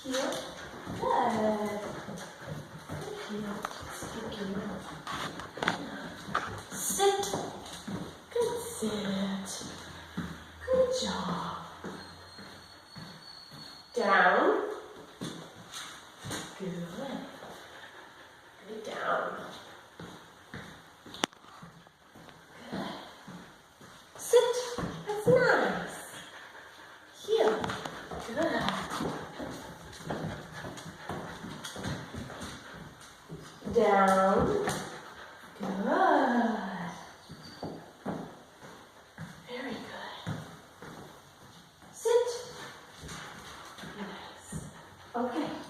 Heel. Good. Heel. Sticky. Sit. Good sit. Good job. Down. Good. Good down. Good. Sit. That's nice. Heel. Good. Down. Good. Very good. Sit. Nice. Okay.